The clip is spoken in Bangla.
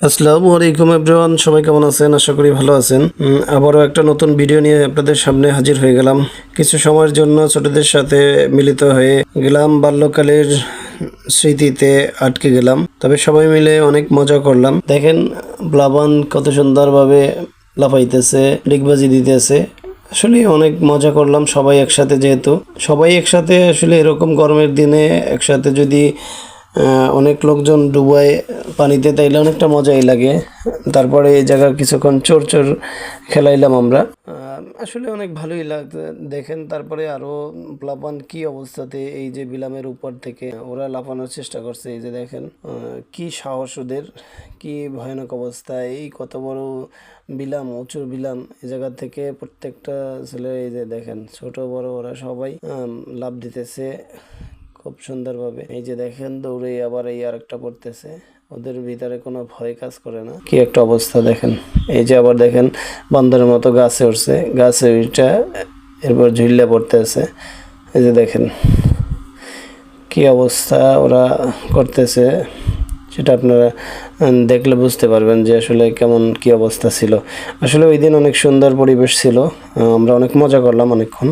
আসসালামু আলাইকুম এভরিওয়ান, সবাই কেমন আছেন? আশা করি ভালো আছেন। আবারও একটা নতুন ভিডিও নিয়ে আপনাদের সামনে হাজির হয়ে গেলাম। কিছু সময়ের জন্য ছোটদের সাথে মিলিত হয়ে গেলাম, বাল্যকালের স্মৃতিতে আটকে গেলাম। তবে সবাই মিলে অনেক মজা করলাম। দেখেন প্লাবন কত সুন্দরভাবে লাফাইতেছে, ডিগবাজি দিতেছে। আসলে অনেক মজা করলাম সবাই একসাথে, যেহেতু সবাই একসাথে আসলে এরকম গরমের দিনে একসাথে যদি অনেক লোকজন ডুবায় পানিতে, তাইলে অনেকটা মজাই লাগে। তারপরে এই জায়গা কিছুক্ষণ চোর চোর খেলাইলাম আমরা। আসলে অনেক ভালোই লাগছে। দেখেন তারপরে আরও প্লাবন কি অবস্থাতে এই যে বিলামের উপর থেকে ওরা লাফানোর চেষ্টা করছে। এই যে দেখেন কি সাহস ওদের, কি ভয়ানক অবস্থা। এই কত বড় বিলাম, উঁচু বিলাম, এই জায়গা থেকে প্রত্যেকটা ছেলে এই যে দেখেন ছোট বড় ওরা সবাই লাফ দিতেছে খুব সুন্দরভাবে। এই যে দেখেন দৌড়ে আবার এই আরেকটা পড়তেছে, ওদের ভিতরে কোনো ভয় কাজ করে না। কি একটা অবস্থা দেখেন। এই যে আবার দেখেন বান্দরের মতো গাছে উঠছে, গাছে উঠা এরপর ঝুললে পড়তেছে। এই যে দেখেন কি অবস্থা ওরা করতেছে, সেটা আপনারা দেখলে বুঝতে পারবেন যে আসলে কেমন কি অবস্থা ছিল। আসলে ওই দিন অনেক সুন্দর পরিবেশ ছিল, আমরা অনেক মজা করলাম অনেকক্ষণ।